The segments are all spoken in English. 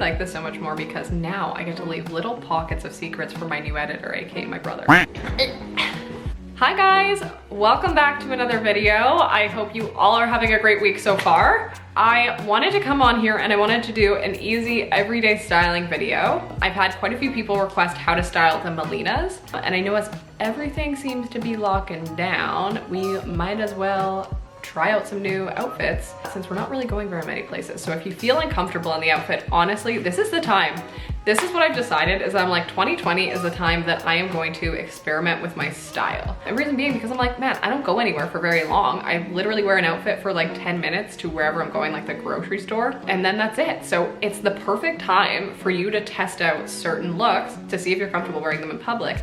like this so much more because now I get to leave little pockets of secrets for my new editor, aka my brother. Hi guys, welcome back to another video. I hope you all are having a great week so far. I wanted to come on here and I wanted to do an easy everyday styling video. I've had quite a few people request how to style the Melinas, and I know as everything seems to be locking down, we might as well try out some new outfits since we're not really going very many places. So if you feel uncomfortable in the outfit, honestly, this is the time. This is what I've decided is I'm like 2020 is the time that I am going to experiment with my style. The reason being because I'm like, man, I don't go anywhere for very long. I literally wear an outfit for like 10 minutes to wherever I'm going, like the grocery store, and then that's it. So it's the perfect time for you to test out certain looks to see if you're comfortable wearing them in public.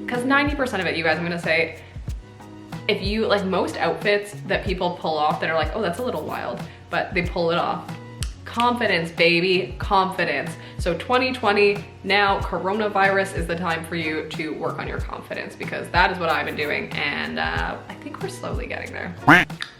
Because 90% of it, you guys, I'm gonna say, if you, like most outfits that people pull off that are like, oh, that's a little wild, but they pull it off. Confidence, baby, confidence. So 2020, now coronavirus is the time for you to work on your confidence because that is what I've been doing, and I think we're slowly getting there.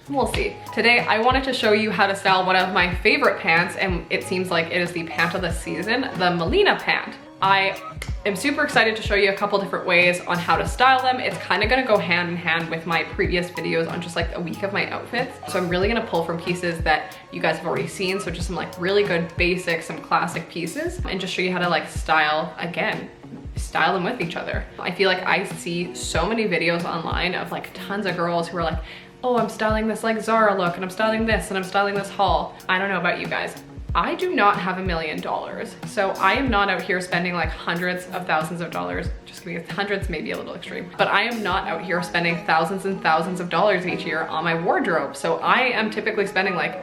We'll see. Today, I wanted to show you how to style one of my favorite pants, and it seems like it is the pant of the season, the Melina pant. I am super excited to show you a couple different ways on how to style them. It's kind of gonna go hand in hand with my previous videos on just like a week of my outfits. So I'm really gonna pull from pieces that you guys have already seen. So just some like really good basics, some classic pieces, and just show you how to like style, again, style them with each other. I feel like I see so many videos online of like tons of girls who are like, oh, I'm styling this like Zara look, and I'm styling this, and I'm styling this haul. I don't know about you guys. I do not have $1 million, so I am not out here spending like hundreds of thousands of dollars. Just kidding, hundreds may be a little extreme, but I am not out here spending thousands and thousands of dollars each year on my wardrobe. So I am typically spending like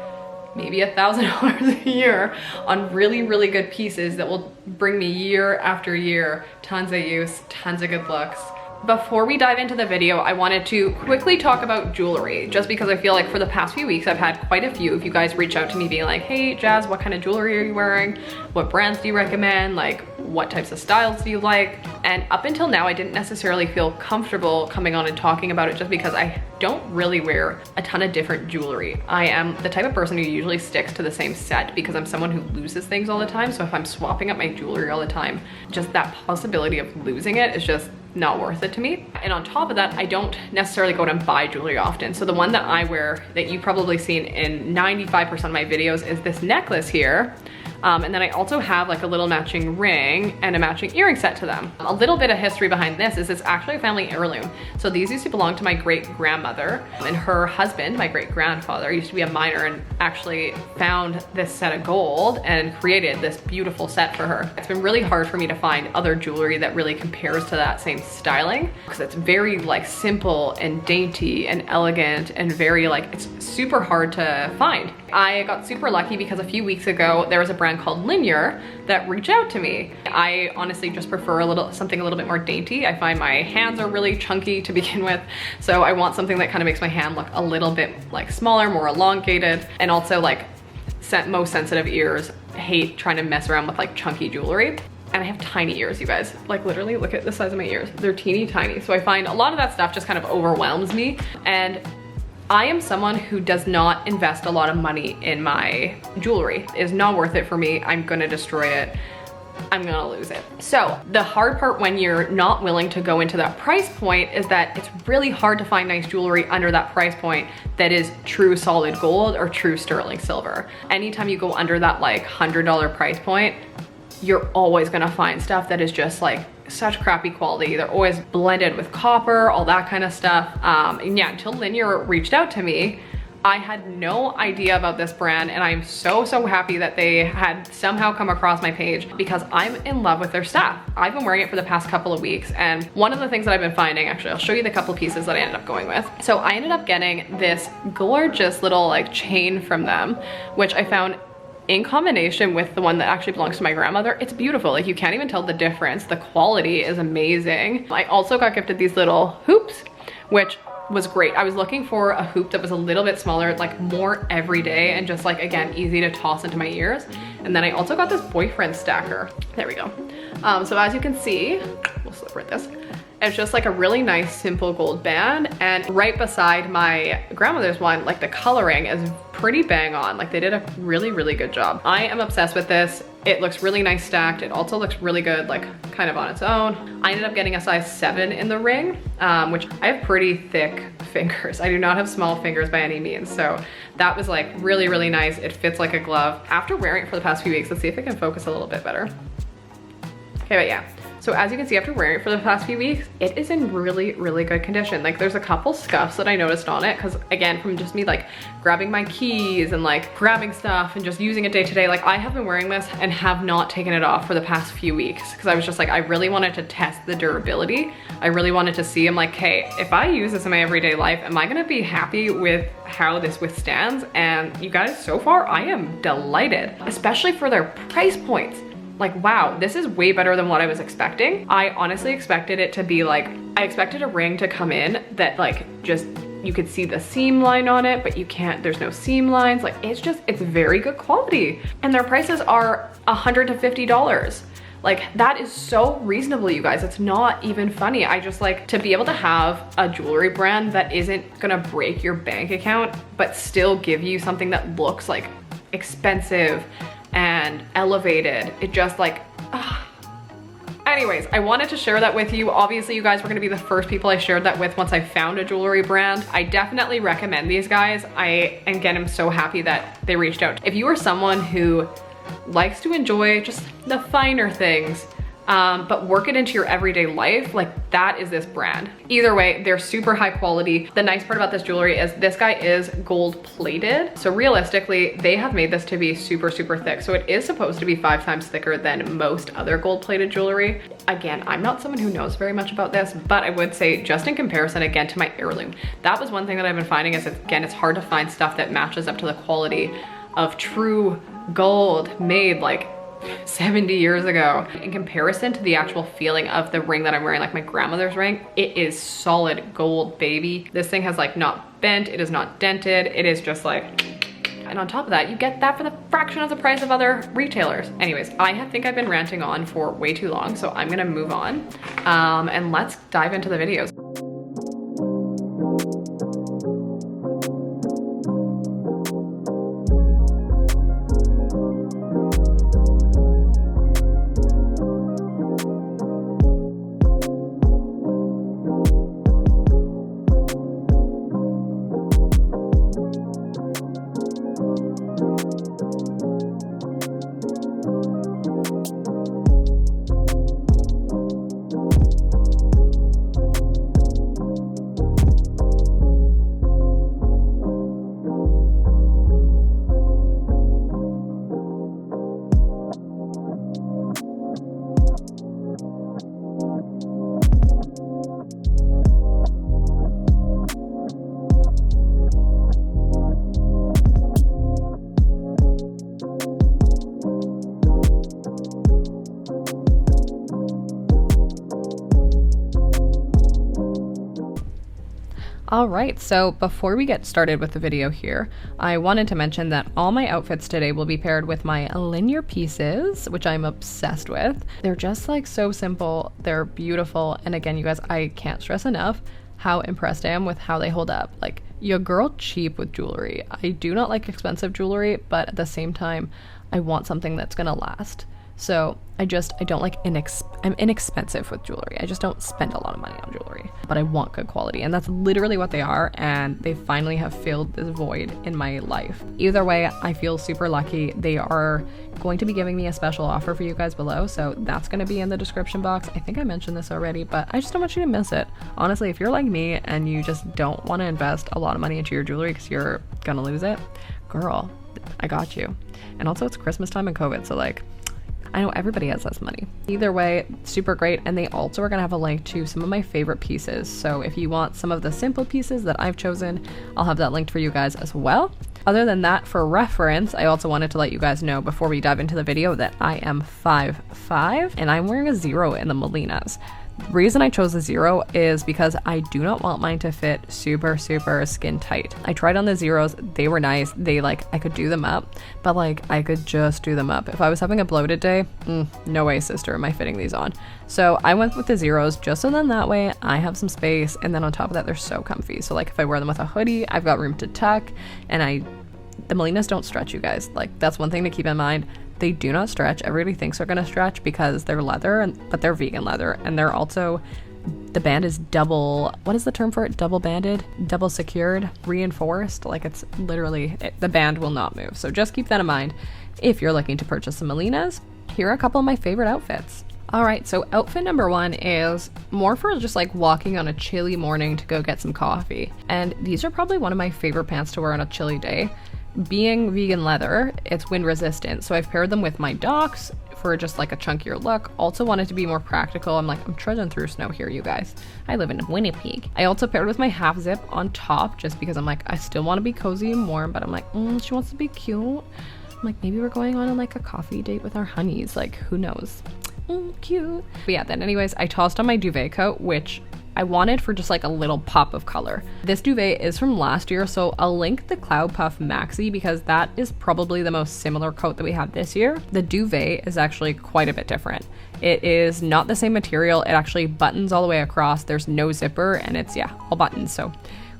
maybe $1,000 a year on really, really good pieces that will bring me year after year, tons of use, tons of good looks. Before we dive into the video, I wanted to quickly talk about jewelry, just because I feel like for the past few weeks, I've had quite a few of you guys reach out to me being like, hey, Jazz, what kind of jewelry are you wearing? What brands do you recommend? Like, what types of styles do you like? And up until now, I didn't necessarily feel comfortable coming on and talking about it just because I don't really wear a ton of different jewelry. I am the type of person who usually sticks to the same set because I'm someone who loses things all the time. So if I'm swapping up my jewelry all the time, just that possibility of losing it is just not worth it to me. And on top of that, I don't necessarily go out and buy jewelry often. So the one that I wear that you've probably seen in 95% of my videos is this necklace here. And then I also have like a little matching ring and a matching earring set to them. A little bit of history behind this is it's actually a family heirloom. So these used to belong to my great grandmother, and her husband, my great grandfather, used to be a miner and actually found this set of gold and created this beautiful set for her. It's been really hard for me to find other jewelry that really compares to that same styling because it's very like simple and dainty and elegant and very like, it's super hard to find. I got super lucky because a few weeks ago, there was a brand called Linjer that reached out to me. I honestly just prefer something a little bit more dainty. I find my hands are really chunky to begin with, so I want something that kind of makes my hand look a little bit like smaller, more elongated, and also like most sensitive ears hate trying to mess around with like chunky jewelry. And I have tiny ears, you guys. Like literally, look at the size of my ears. They're teeny tiny. So I find a lot of that stuff just kind of overwhelms me. And I am someone who does not invest a lot of money in my jewelry. It is not worth it for me. I'm gonna destroy it. I'm gonna lose it. So the hard part when you're not willing to go into that price point is that it's really hard to find nice jewelry under that price point that is true solid gold or true sterling silver. Anytime you go under that like $100 price point, you're always gonna find stuff that is just like such crappy quality. They're always blended with copper, all that kind of stuff. And yeah, until Linjer reached out to me, I had no idea about this brand, and I'm so happy that they had somehow come across my page because I'm in love with their stuff. I've been wearing it for the past couple of weeks, and one of the things that I've been finding, actually, I'll show you the couple pieces that I ended up going with. So I ended up getting this gorgeous little like chain from them, which I found in combination with the one that actually belongs to my grandmother, it's beautiful. Like you can't even tell the difference. The quality is amazing. I also got gifted these little hoops, which was great. I was looking for a hoop that was a little bit smaller, like more everyday and just like, again, easy to toss into my ears. And then I also got this boyfriend stacker. There we go. So as you can see, we'll slip right this. It's just like a really nice simple gold band, and right beside my grandmother's one, like the coloring is pretty bang on. Like they did a really, really good job. I am obsessed with this. It looks really nice stacked. It also looks really good, like kind of on its own. I ended up getting a size 7 in the ring, which I have pretty thick fingers. I do not have small fingers by any means. So that was like really, really nice. It fits like a glove. After wearing it for the past few weeks, let's see if I can focus a little bit better. Okay, but yeah. So as you can see, after wearing it for the past few weeks, it is in really, really good condition. Like there's a couple scuffs that I noticed on it, because again, from just me like grabbing my keys and like grabbing stuff and just using it day to day, like I have been wearing this and have not taken it off for the past few weeks, because I was just like, I really wanted to test the durability. I really wanted to see, I'm like, hey, if I use this in my everyday life, am I gonna be happy with how this withstands? And you guys, so far, I am delighted, especially for their price points. Like, wow, this is way better than what I was expecting. I honestly expected it to be like, I expected a ring to come in that like just, you could see the seam line on it, but you can't, there's no seam lines. Like it's very good quality. And their prices are $100 to $50. Like that is so reasonable, you guys. It's not even funny. I just like to be able to have a jewelry brand that isn't gonna break your bank account, but still give you something that looks like expensive and elevated. It just like, anyways, I wanted to share that with you. Obviously, you guys were gonna be the first people I shared that with once I found a jewelry brand. I definitely recommend these guys. I, again, am so happy that they reached out. If you are someone who likes to enjoy just the finer things, but work it into your everyday life, like that is this brand. Either way, they're super high quality. The nice part about this jewelry is this guy is gold plated. So realistically, they have made this to be super, super thick. So it is supposed to be 5 times thicker than most other gold plated jewelry. Again, I'm not someone who knows very much about this, but I would say just in comparison again to my heirloom, that was one thing that I've been finding is, again, it's hard to find stuff that matches up to the quality of true gold made like 70 years ago. In comparison to the actual feeling of the ring that I'm wearing, like my grandmother's ring, it is solid gold, baby. This thing has like not bent, it is not dented, it is just like, and on top of that, you get that for the fraction of the price of other retailers. Anyways, I think I've been ranting on for way too long, so I'm gonna move on and let's dive into the videos. All right, so before we get started with the video here, I wanted to mention that all my outfits today will be paired with my Linjer pieces, which I'm obsessed with. They're just like so simple, they're beautiful, and again, you guys, I can't stress enough how impressed I am with how they hold up. Like, your girl cheap with jewelry. I do not like expensive jewelry, but at the same time, I want something that's gonna last. So I don't like I'm inexpensive with jewelry. I just don't spend a lot of money on jewelry, but I want good quality, and that's literally what they are, and they finally have filled this void in my life. Either way, I feel super lucky. They are going to be giving me a special offer for you guys below, so that's going to be in the description box. I think I mentioned this already, but I just don't want you to miss it. Honestly, if you're like me and you just don't want to invest a lot of money into your jewelry because you're gonna lose it, girl, I got you. And also, it's Christmas time and COVID, so like, I know everybody has less money. Either way, super great. And they also are gonna have a link to some of my favorite pieces. So if you want some of the simple pieces that I've chosen, I'll have that linked for you guys as well. Other than that, for reference, I also wanted to let you guys know before we dive into the video that I am 5'5", and I'm wearing a 0 in the Melinas. The reason I chose a 0 is because I do not want mine to fit super skin tight. I tried on the 0s, they were nice, they like, I could do them up, but like I could just do them up. If I was having a bloated day, no way sister am I fitting these on. So I went with the 0s just so then that way I have some space, and then on top of that they're so comfy. So like if I wear them with a hoodie, I've got room to tuck, and the Melinas don't stretch, you guys. Like that's one thing to keep in mind. They do not stretch. Everybody thinks they're gonna stretch because they're leather, but they're vegan leather, and they're also, the band is double, what is the term for it? Double banded, double secured, reinforced. Like it's literally, the band will not move. So just keep that in mind if you're looking to purchase some Melinas. Here are a couple of my favorite outfits. All right, so outfit number 1 is more for just like walking on a chilly morning to go get some coffee. And these are probably one of my favorite pants to wear on a chilly day. Being vegan leather, it's wind resistant, so I've paired them with my Docs for just like a chunkier look. Also wanted to be more practical. I'm trudging through snow here, you guys. I live in Winnipeg. I also paired with my half zip on top just because I'm like, I still want to be cozy and warm, but I'm like, she wants to be cute. I'm like, maybe we're going on like a coffee date with our honeys, like who knows. Cute. But yeah, then anyways, I tossed on my duvet coat, which I wanted for just like a little pop of color. This duvet is from last year, so I'll link the Cloud Puff Maxi because that is probably the most similar coat that we have this year. The duvet is actually quite a bit different. It is not the same material. It actually buttons all the way across. There's no zipper, and it's, yeah, all buttons. So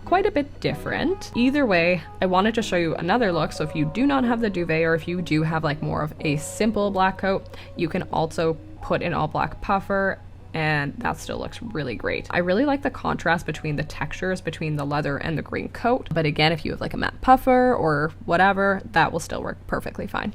quite a bit different. Either way, I wanted to show you another look. So if you do not have the duvet, or if you do have like more of a simple black coat, you can also put an all black puffer, and that still looks really great. I really like the contrast between the textures between the leather and the green coat, but again, if you have like a matte puffer or whatever, that will still work perfectly fine.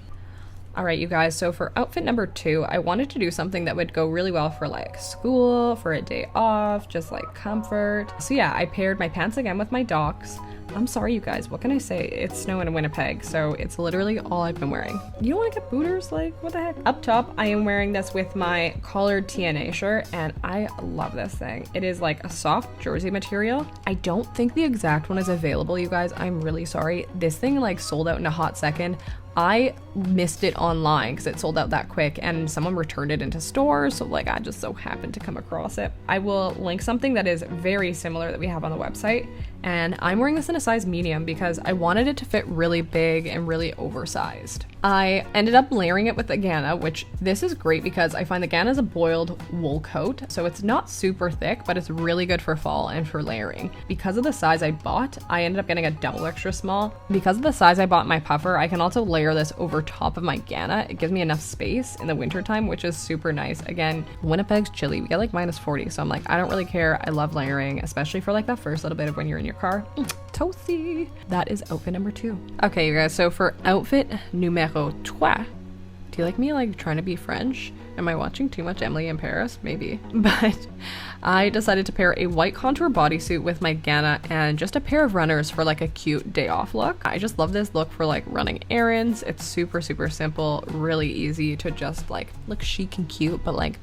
All right, you guys, so for outfit number 2, I wanted to do something that would go really well for like school, for a day off, just like comfort. So yeah, I paired my pants again with my Docs. I'm sorry, you guys, what can I say? It's snowing in Winnipeg, so it's literally all I've been wearing. You don't want to get booters? Like, what the heck? Up top, I am wearing this with my collared TNA shirt, and I love this thing. It is like a soft jersey material. I don't think the exact one is available, you guys. I'm really sorry. This thing like sold out in a hot second. I missed it online because it sold out that quick, and someone returned it into stores, so like I just so happened to come across it. I will link something that is very similar that we have on the website, and I'm wearing this in a size medium because I wanted it to fit really big and really oversized. I ended up layering it with the Gana, which this is great because I find the Gana is a boiled wool coat, so it's not super thick, but it's really good for fall and for layering. Because of the size I bought, I ended up getting a double extra small. Because of the size I bought my puffer, I can also layer this over top of my Gana. It gives me enough space in the wintertime, which is super nice. Again, Winnipeg's chilly. We get like -40, so I'm like, I don't really care. I love layering, especially for like that first little bit of when you're in your car. Toasty. That is outfit number 2. Okay, you guys, so for outfit numero 3, do you like me like trying to be French? Am I watching too much Emily in Paris? Maybe. But I decided to pair a white contour bodysuit with my Gana and just a pair of runners for like a cute day off look. I just love this look for like running errands. It's super simple, really easy to just like look chic and cute, but like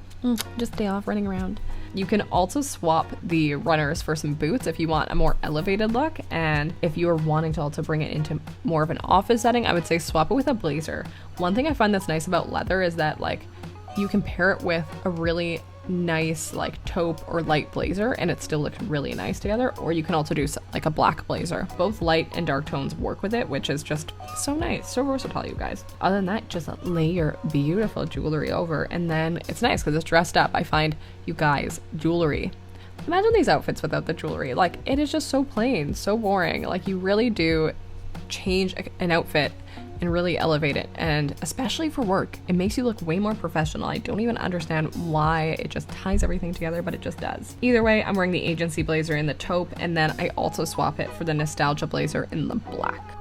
just day off running around. You can also swap the runners for some boots if you want a more elevated look, and if you are wanting to also bring it into more of an office setting, I would say swap it with a blazer. One thing I find that's nice about leather is that like you can pair it with a really nice like taupe or light blazer and it still looks really nice together, or you can also do like a black blazer. Both light and dark tones work with it, which is just so nice, so versatile, you guys. Other than that, just lay your beautiful jewelry over, and then it's nice because it's dressed up. I find, you guys, jewelry, imagine these outfits without the jewelry. Like, it is just so plain, so boring. Like, you really do change an outfit and really elevate it, and especially for work, it makes you look way more professional. I don't even understand why it just ties everything together, but it just does. Either way, I'm wearing the agency blazer in the taupe, and then I also swap it for the nostalgia blazer in the black.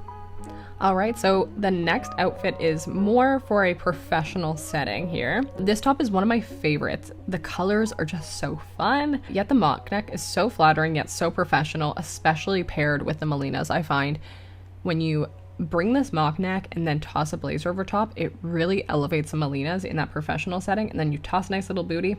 All right, so the next outfit is more for a professional setting here. This top is one of my favorites. The colors are just so fun, yet the mock neck is so flattering yet so professional, especially paired with the Melinas. I find when you bring this mock neck and then toss a blazer over top. It really elevates the Melinas in that professional setting. And then you toss a nice little booty.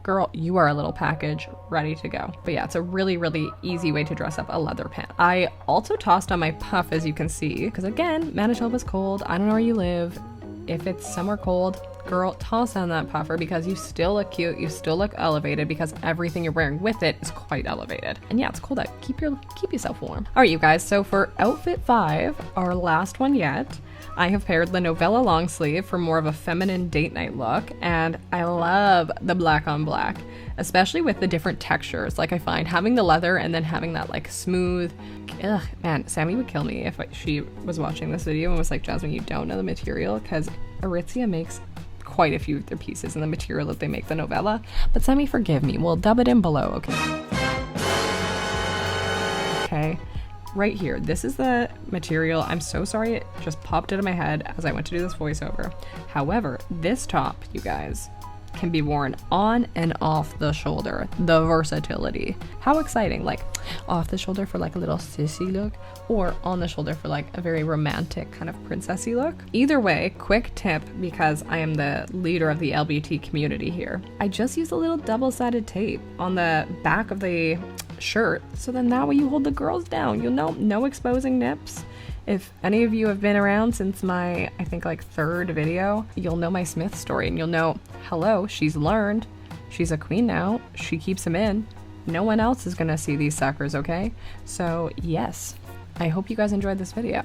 Girl, you are a little package ready to go. But yeah, it's a really, really easy way to dress up a leather pant. I also tossed on my puff, as you can see, because again, Manitoba's cold. I don't know where you live. If it's somewhere cold, girl, toss on that puffer because you still look cute, you still look elevated because everything you're wearing with it is quite elevated. And yeah, it's cold out. Keep yourself warm. All right, you guys, so for outfit 5, our last one yet, I have paired the Novella long sleeve for more of a feminine date night look, and I love the black on black, especially with the different textures. Like I find having the leather and then having that like smooth, ugh, man, Sammy would kill me if she was watching this video and was like, Jasmine, you don't know the material, because Aritzia makes quite a few of their pieces in the material that they make the Novella. But Sammy, forgive me, we'll dub it in below, okay? Okay. Right here, this is the material. I'm so sorry it just popped out of my head as I went to do this voiceover. However, this top, you guys, can be worn on and off the shoulder. The versatility. How exciting. Like off the shoulder for like a little sissy look, or on the shoulder for like a very romantic kind of princessy look. Either way, quick tip, because I am the leader of the LBT community here. I just used a little double-sided tape on the back of the shirt, so then that way you hold the girls down. You'll know, no exposing nips. If any of you have been around since my, I think like 3rd video, you'll know my Smith story and you'll know, hello, she's learned. She's a queen now. She keeps them in. No one else is gonna see these suckers, okay? So yes, I hope you guys enjoyed this video.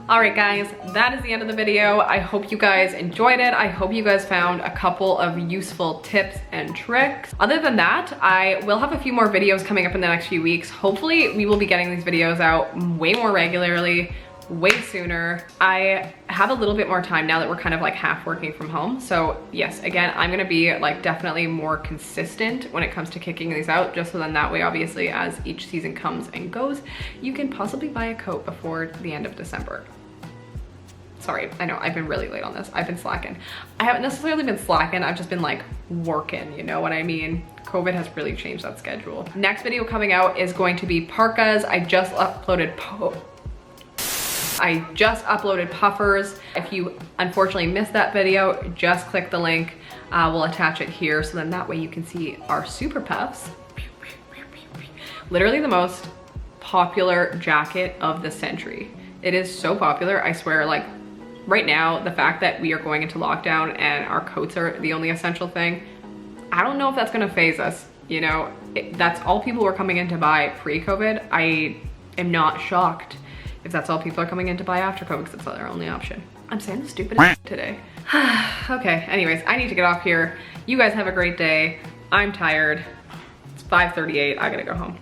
All right, guys, that is the end of the video. I hope you guys enjoyed it. I hope you guys found a couple of useful tips and tricks. Other than that, I will have a few more videos coming up in the next few weeks. Hopefully, we will be getting these videos out way more regularly, way sooner. I have a little bit more time now that we're kind of like half working from home. So yes, again, I'm gonna be like definitely more consistent when it comes to kicking these out, just so then that way, obviously, as each season comes and goes, you can possibly buy a coat before the end of December. Sorry, I know I've been really late on this. I've been slacking. I haven't necessarily been slacking. I've just been like working, you know what I mean? COVID has really changed that schedule. Next video coming out is going to be parkas. I just uploaded puffers. If you unfortunately missed that video, just click the link. We'll attach it here, so then that way you can see our super puffs. Literally the most popular jacket of the century. It is so popular, I swear. Like right now, the fact that we are going into lockdown and our coats are the only essential thing, I don't know if that's gonna phase us. You know, that's all people were coming in to buy pre-COVID. I am not shocked if that's all people are coming in to buy after COVID, because it's their only option. I'm saying the stupidest today. Okay, anyways, I need to get off here. You guys have a great day. I'm tired. It's 5:38, I gotta go home.